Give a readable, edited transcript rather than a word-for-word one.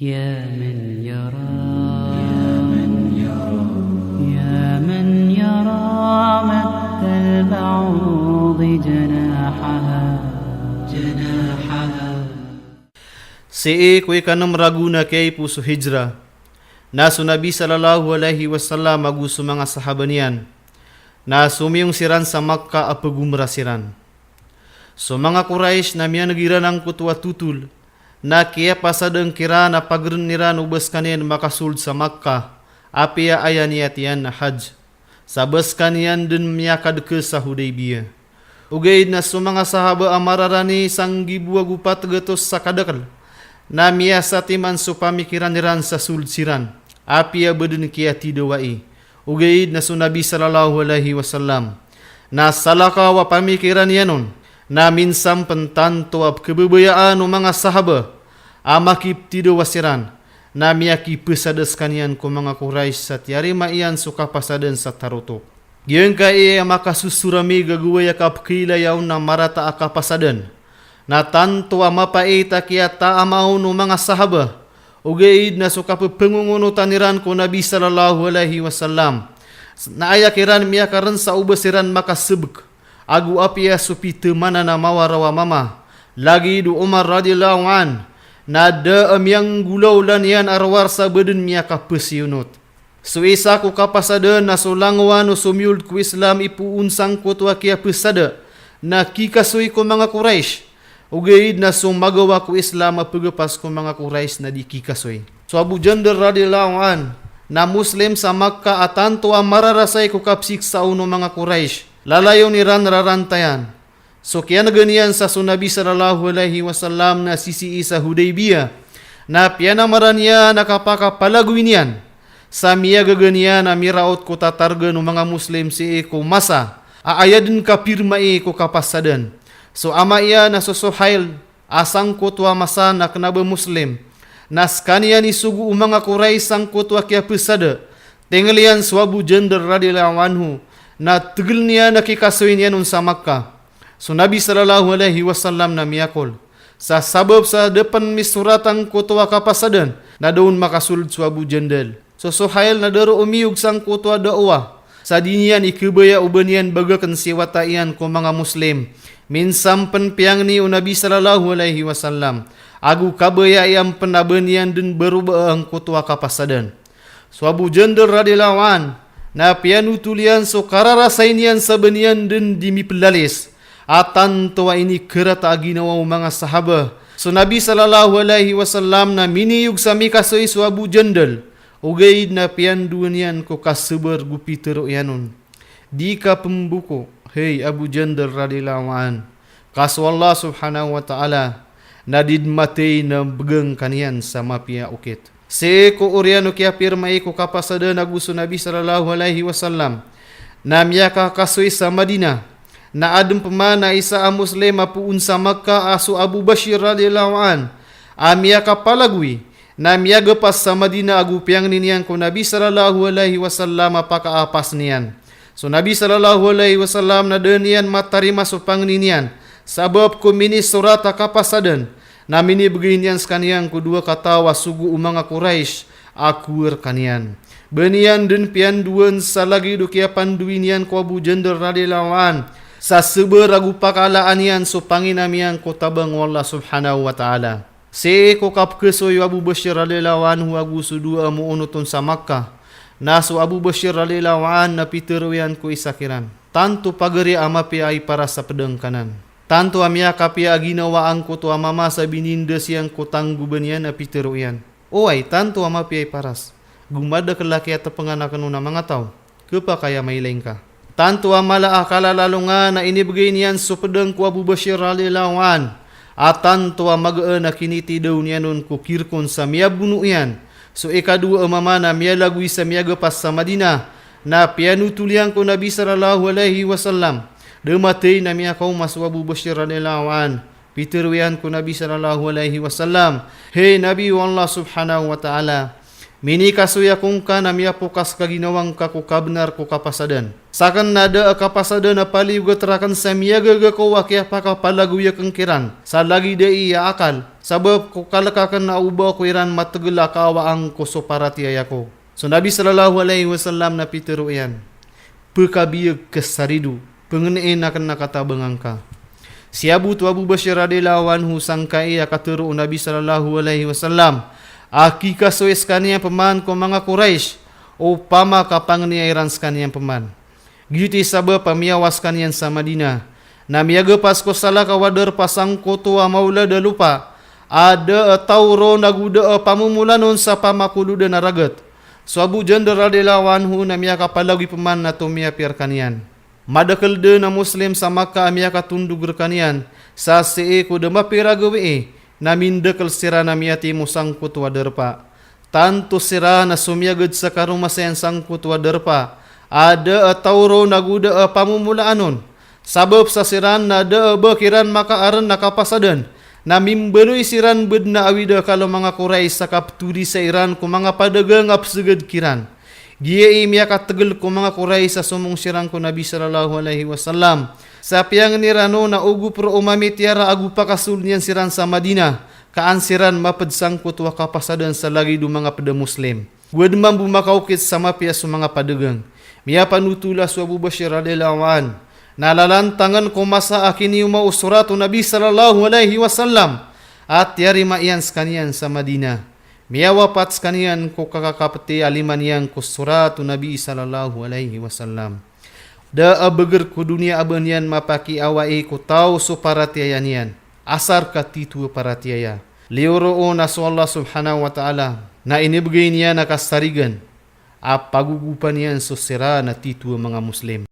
يا من يرى يا من يرى مد البعوض جناحها Sei kuy kanam raguna kay puso hijra. Naso Nabi sallallahu alaihi wasallam aguso mga sahabanian. Na sumiyong siran sa Makkah apagumra siran. So mga Quraish na miya nagiran ang kutwa tutul. Na kaya pasadang kira na pagren niran ubas kanin makasuld sa Makkah. Apia ayan yatiyan na hajj. Sabas kanian din miyakad ke sa Hudaybiyah. Ugay na so mga sahaba amararani sang gibuwa gupat gatos sa kadakal. Na miya sa timan so pamikiran niran sa sulsiran. Apia bedun kia tidawai. Ugay na so Nabi sallallahu alaihi wasallam. Na salaka wa pamikiran yanon. Na minsam pentanto ab kebebayaan o mga sahaba. Amakip tidawasiran. Na miya ki pesadas kanian ko mga Quraish sa tiari maian suka pasadan sa taruto. Yang ka iya makasusurami gaguwaya kapkila yaon na marata akapasadan. Na tanto amapaita kia taamaw no mga sahaba. Ugaid na suka pengungunutan niran ko Nabi sallallahu alaihi wasallam. Na ayakiran miya karan sa ubasiran makasibk. Agu apia supite mana na mawarawa mama. Lagi du Umar radhiyallahu an. Na da yang gulaw lan yan arwar sa bedun miya kapesiyunot. So isa ko kapasadan na sulangwan o sumyuld ku Islam ipuunsang kutwa kia pesada. Na kikasoy ko mga Quraish. Ugaid na sumagawa ko Islam apagapas ko mga Quraish na di kikasoy. So Abu Jandal radhiyallahu an na Muslim sa Makkah atanto ang mararasay ko kapsik sa uno mga Quraish. Lalayo ni ran rarantayan. So kaya naganian sa Nabi sallallahu alaihi wasallam na sisi sa Hudaybiyah. Na piyana maranya nakapakapalaguin yan. Sa miya gaganian na miraot ko tatarga ng mga Muslim si ko masa. Aayadin kapirmai ko kapasadan. So ama iya na Suhail asang kutwa masa na kenaba Muslim. Nas kaniya ni sugu mga Quraish sang kutwa kia pesada. Tengelian Abu Jandal radhiyallahu anhu na tegel niya nakikasuin niya nun sa Makkah. So Nabi sallallahu alaihi wasallam na miyakol. Sa sabab sa depan misuratang kutwa kapasadan na doon makasulod Abu Jandal. So Suhail na daro umiyog sang kutwa dakwah. Sa dinian ikubaya ubanian bagakan siwataian ko mga Muslim. Minsam penpiang ni Nabi sallallahu alaihi wasallam. Agu kabaya yang penabanian dan berubah ang kutwa kapasadan. So Abu Jandal radhiyallahu an na pianu tulian so karara sainian sabanian dan dimi pelalis. Atan tuwa ini kerata aginawa mga sahaba. So Nabi sallallahu alaihi wasallam na miniyug sa mikasoy so Abu Jandal. Ugay na pianduanian ko kasebar gupi teruk yanon. Di ka pembuko. Hei Abu Jandal radhiyallahu an. Kaso Allah subhanahu wa ta'ala na didmatay na begeng kanian sama pia ukit. Seko uriano kia pirmai ko kapasada na gusto Nabi sallallahu alaihi wasallam. Na miyaka kasoy sa Madinah. Na adem pemana isa a Muslim apuun sa Makkah asu Abu Bashir radhiyallahu an. Amiyaka palagui. Na miyaga pas sa Madinah agu piang ninian ko Nabi sallallahu alaihi wasallam apaka apas niyan. So Nabi sallallahu alaihi wasallam na denian matarima so pangninian. Sabab ko mini surat kapasadan. Na mini beginian sekanian kedua kata wasugu umanga Quraish akur kanian. Benian den pian duan salagi dukia panduinian ko Abu Jandal radhiyallahu an. Sa seber ragu pakalaanian so panginamian ko tabang Allah subhanahu wa ta'ala. Si ko kapkesoy Abu Bashir radhiyallahu anhu agu sudua muunutun sa Makkah. Naso Abu Bashir radhiyallahu an na piteruyan ko isakiran. Tanto pagari amapi ay para sa pedang kanan. Tanto amia kapia aginawa ang ko to amama sa bininda siyang kutang gubanian na piteruyan. Oay, tanto amapi ay paras. Gumada kelaki at panganakan na mga tao. Kepa kaya may lain ka. Tanto amala akala lalunga na inibigay niyan so pedang ko Abu Bashir radhiyallahu an. At tanto amagaan na kiniti daw niya nun ko kirkon sa miya bunu yan. So ikadua amama na miya lagui sa miya gapas sa Madinah. Na pianutulian ko Nabi sallallahu alaihi wasallam. Dematay na miya kaum masu Abu Bashir radhiyallahu an. Piterwian ko Nabi sallallahu alaihi wasallam. Hey Nabi Allah subhanahu wa ta'ala. Mini kasuya kung ka na miya pukas kaginawang kakukabnar ko kapasadan. Sakan nada kapasadan na paliw terakan sa miya gagakawa kaya pakapalaguya kang kiran. Sa lagi da iya akal. Sabab ko kalakakan na uba ko iran matagala kawaang ko so paratiaya ko. So Nabi sallallahu alaihi wasallam na pitero yan. Pekabiyag kesaridu, pengenain akan nakatabangang ka. Si Abu Bashir radhiyallahu anhu sangkai akatero Nabi sallallahu alaihi wasallam. Aki kasoes kaniya paman ko mga Quraisy o pama kapang niairan kaniya paman. Giti sabab pamiawas kaniyan sa Madinah. Namiaga pas ko salah kawadar pasang ko tua maula da lupa. Ada tauro naguda pamumulanon sa pamakuluda na ragat. So Abu Jandar radhiyallahu anhu namiaka palagi paman na tumia piar kaniyan. Madakal de na Muslim sa Makkah amiaka tundugur kaniyan. Sa see ko dema piragawi namin dekal sira namiati mo sangkut wadarpa. Tanto sira na sumiagad sa karumasayan sangkut wadarpa. Ada tauro naguda pamumulaanon. Sabab sa siran na da bakiran makaaran nakapasadan. Namimbeloy siran bed na awida kalau mga kuray sa kapturi sa Iran kung mga padagang apsagad kiran. Giya imiya katagal kung mga kuray sa sumong siran ko Nabi sallallahu alaihi wasallam. Sa piyang nirano na ugu pro umami tiara agu pakasul niyan siran sa Madinah. Kaan siran mapadsangkot wa kapasadan sa lagi do mga pada Muslim. Wad man bumakaukit sa mapia sa mga padagang. Miya panutula sa Abu Bashir radhiyallahu anhu. Nalalantangan ko masa akin yung mausuratu Nabi sallallahu alaihi wasallam at yari maiyan skanian sa Madinah. Miyawapat skanian ko kakakapati aliman yang kusuratu Nabi sallallahu alaihi wasallam. Da abagar ko dunia aban yan mapaki awai ko tau so paratiayan yan. Asar katitu paratiaya. Lioroon na so Allah subhanahu wa ta'ala na inibigay niya nakastarigan. Pagugupan yan so sira na titu mga Muslim.